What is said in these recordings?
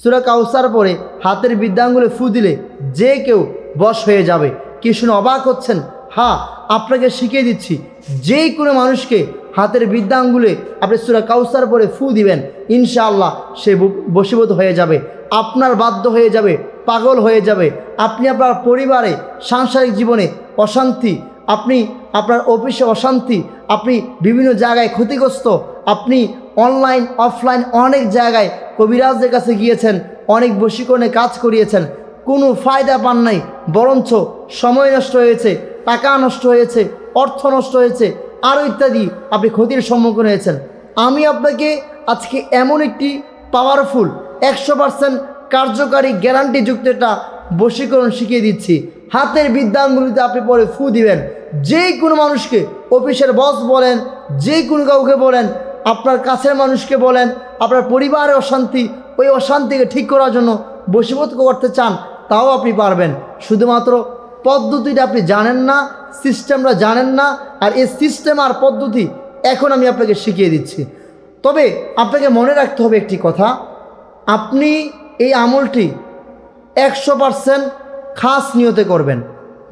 সূরা কাউসার পড়ে হাতের বিদ্যাঙ্গুলে ফু দিলে যে কেউ বশ হয়ে যাবে। কি শুনে অবাক হচ্ছেন? হ্যাঁ, আপনাকে শিখিয়ে দিচ্ছি, যে কোনো মানুষকে হাতের বিদ্যাঙ্গুলে আপনি সূরা কাউসার পড়ে ফু দিবেন, ইনশাআল্লাহ সে বশীভূত হয়ে যাবে, আপনার বাধ্য হয়ে যাবে, পাগল হয়ে যাবে। আপনি আপনার পরিবারে, সাংসারিক জীবনে অশান্তি, আপনি আপনার অফিসে অশান্তি, আপনি বিভিন্ন জায়গায় ক্ষতিগ্রস্ত, আপনি অনলাইন অফলাইন অনেক জায়গায় কবিরাজদের কাছে গিয়েছেন, অনেক বশীকরণে কাজ করিয়েছেন, কোনো ফায়দা পান নাই, বরঞ্চ সময় নষ্ট হয়েছে, টাকা নষ্ট হয়েছে, অর্থ নষ্ট হয়েছে, আরও ইত্যাদি আপনি ক্ষতির সম্মুখীন হয়েছেন। আমি আপনাকে আজকে এমন একটি পাওয়ারফুল 100% কার্যকারী গ্যারান্টিযুক্ত একটা বশীকরণ শিখিয়ে দিচ্ছি। হাতের বিদ্যাঙ্গুলিতে আপনি পরে ফু দিবেন, যে কোনো মানুষকে, অফিসের বস বলেন, যে কোনো কাউকে বলেন, আপনার কাছের মানুষকে বলেন, আপনার পরিবারের অশান্তি, ওই অশান্তিকে ঠিক করার জন্য বশীভূত করতে চান, তাও আপনি পারবেন। শুধুমাত্র পদ্ধতিটা আপনি জানেন না, সিস্টেমটা জানেন না, আর এই সিস্টেম আর পদ্ধতি এখন আমি আপনাকে শিখিয়ে দিচ্ছি। তবে আপনাকে মনে রাখতে হবে একটি কথা, আপনি এই আমলটি 100% খাস নিয়তে করবেন।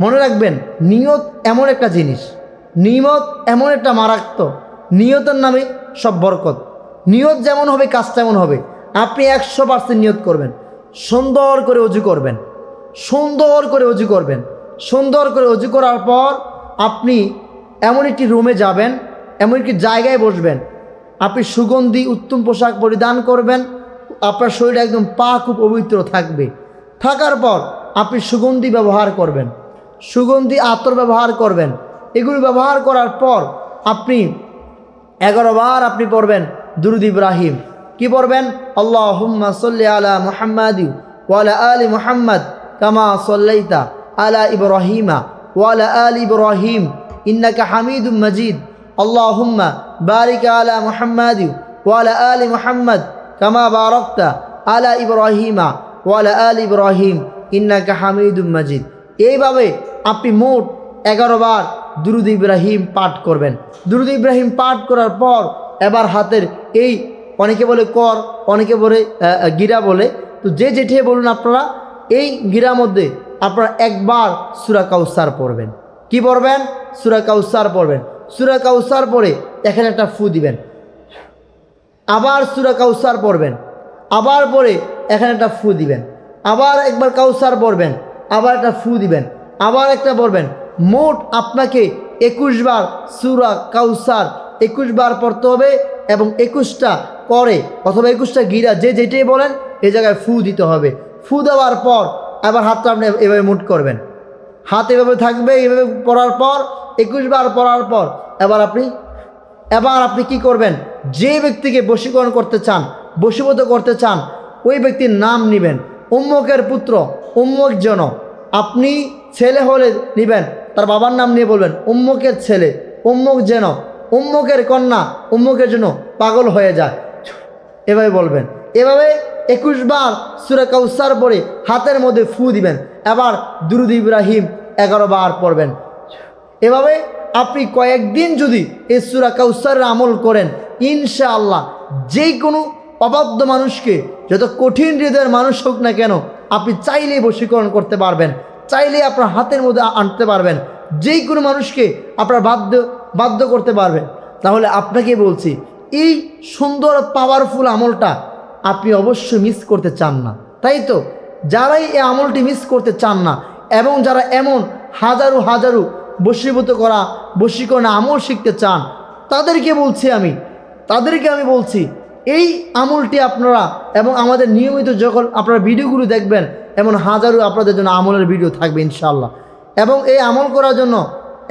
মনে রাখবেন, নিয়ত এমন একটা জিনিস, নিয়ত এমন একটা মারাত্মক, নিয়তের নামে সব বরকত। নিয়ত যেমন হবে কাজ তেমন হবে। আপনি 100% নিয়ত করবেন, সুন্দর করে অজু করবেন, সুন্দর করে অজু করবেন, সুন্দর করে অজু করার পর আপনি এমন একটি রুমে যাবেন, এমন একটি জায়গায় বসবেন, আপনি সুগন্ধি উত্তম পোশাক পরিধান করবেন, আপনার শরীর একদম পাক ও পবিত্র থাকবে। থাকার পর আপনি সুগন্ধি ব্যবহার করবেন, সুগন্ধি আতর ব্যবহার করবেন। এগুলি ব্যবহার করার পর আপনি 11 বার আপনি পড়বেন দুরূদ ইব্রাহিম। কি পড়বেন? আল্লাহুম্মা সাল্লি আলা মুহাম্মাদি ওয়া আলা আলি মুহাম্মাদ কামা সাল্লাইতা আলা ইব্রাহিমা ওয়া আলা আলি ইব্রাহিম ইন্নাকা হামিদুম মাজিদ। আল্লাহুম্মা বারিক আলা মুহাম্মাদি ওয়া আলা আলি মুহাম্মাদ কামা বারাকতা আলা ইব্রাহিমা ওয়া আলা আলি ইব্রাহিম ইন্নাকা হামিদুম মাজিদ। এইভাবে আপনি মোট 11 বার দুরূদ ইব্রাহিম পাঠ করবেন। দুরূদ ইব্রাহিম পাঠ করার পর এবার হাতের এই, অনেকে বলে কর, অনেকে বলে গিরা বলে, তো যে যেঠে বলুন আপনারা, এই গিরার মধ্যে আপনারা একবার সূরা কাউসার পড়বেন। কি পড়বেন? সূরা কাউসার পড়বেন। সূরা কাউসার পড়ে এখানে একটা ফু দিবেন, আবার সূরা কাউসার পড়বেন, আবার পড়ে এখানে একটা ফু দিবেন, আবার একবার কাউসার পড়বেন, আবার একটা ফু দিবেন, আবার একটা পড়বেন। মোট আপনাকে 21 বার সূরা কাউসার 21 বার পড়তে হবে এবং 21টা করে অথবা 21টা গিরা, যে যেটাই বলেন, এই জায়গায় ফু দিতে হবে। ফু দেওয়ার পর আবার হাতটা আপনি এভাবে মুট করবেন, হাত এভাবে থাকবে। এভাবে পড়ার পর 21 বার পড়ার পর এবার আপনি কি করবেন? যে ব্যক্তিকে বশীকরণ করতে চান, বশীভূত করতে চান, ওই ব্যক্তির নাম নেবেন। উম্মকের পুত্র, উম্মক যেন, আপনি ছেলে হলে নেবেন, তার বাবার নাম নিয়ে বলবেন উম্মকের ছেলে, উম্মক যেন, উম্মকের কন্যা, উম্মকের জন্য পাগল হয়ে যায়, এভাবে বলবেন। এভাবে 21 বার সূরা কাউসার পড়ে হাতের মধ্যে ফু দিবেন। এবার দুরূদ ইব্রাহিম 11 বার পড়বেন। এভাবে আপনি কয়েকদিন যদি এই সূরা কাউসারের আমল করেন, ইনশাআল্লাহ যে কোনো অবাধ্য মানুষকে, যত কঠিন হৃদয়ের মানুষ হোক না কেন, আপনি চাইলেই বশীকরণ করতে পারবেন, চাইলেই আপনার হাতের মধ্যে আনতে পারবেন, যে কোনো মানুষকে আপনার বাধ্য করতে পারবেন। তাহলে আপনাকে বলছি, এই সুন্দর পাওয়ারফুল আমলটা আপনি অবশ্যই মিস করতে চান না, তাই তো? যারাই এই আমলটি মিস করতে চান না এবং যারা এমন হাজারো হাজারো বশীকরণ আমল শিখতে চান, তাদেরকে আমি বলছি এই আমলটি আপনারা, এবং আমাদের নিয়মিত যখন আপনারা ভিডিওগুলো দেখবেন, এমন হাজারো আপনাদের জন্য আমলের ভিডিও থাকবে ইনশাআল্লাহ। এবং এই আমল করার জন্য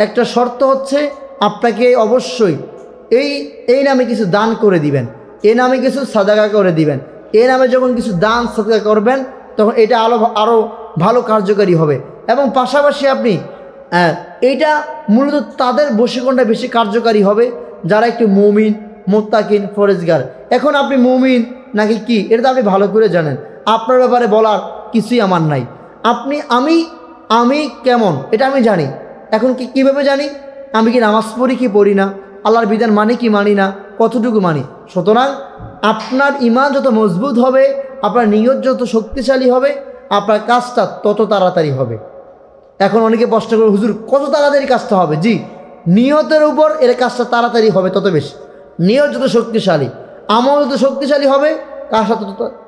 একটা শর্ত হচ্ছে, আপনাকে অবশ্যই এই নামে কিছু দান করে দিবেন, এই নামে কিছু সাদাকা করে দিবেন। এই নামে যখন কিছু দান সাদাকা করবেন, তখন এটা আরও ভালো কার্যকারী হবে। এবং পাশাপাশি আপনি এইটা মূলত তাদের বশীকরণটা বেশি কার্যকারী হবে যারা একটু মুমিন, মুত্তাকিন, ফরেজগার। এখন আপনি মুমিন নাকি কি, এটা তো আপনি ভালো করে জানেন, আপনার ব্যাপারে বলার কিছুই আমার নাই। আমি কেমন এটা আমি জানি। এখন কীভাবে জানি? আমি কি নামাজ পড়ি কি পড়ি না, আল্লাহর বিধান মানি কি মানি না, কতটুকু মানি। সুতরাং আপনার ঈমান যত মজবুত হবে, আপনার নিয়ত যত শক্তিশালী হবে, আপনার কাজটা তত তাড়াতাড়ি হবে। এখন অনেকে প্রশ্ন করে, হুজুর কত তাড়াতাড়ি কাজটা হবে? জি, নিয়তের উপর এর কাজটা তাড়াতাড়ি হবে তত বেশি। নিয়ত যত শক্তিশালী, আমল যত শক্তিশালী হবে, কাজটা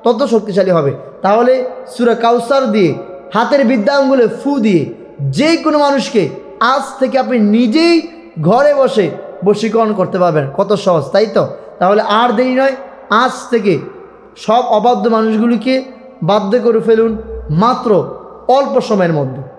তত শক্তিশালী হবে। তাহলে সূরা কাউসার দিয়ে, হাতের বিদ্যা আঙ্গুলে ফু দিয়ে যে কোনো মানুষকে আজ থেকে আপনি নিজেই ঘরে বসে বশীকরণ করতে পারবেন। কত সহজ, তাই তো? তাহলে আর দেরি নয়, আজ থেকে সব অবাধ্য মানুষগুলিকে বাধ্য করে ফেলুন মাত্র অল্প সময়ের মধ্যে।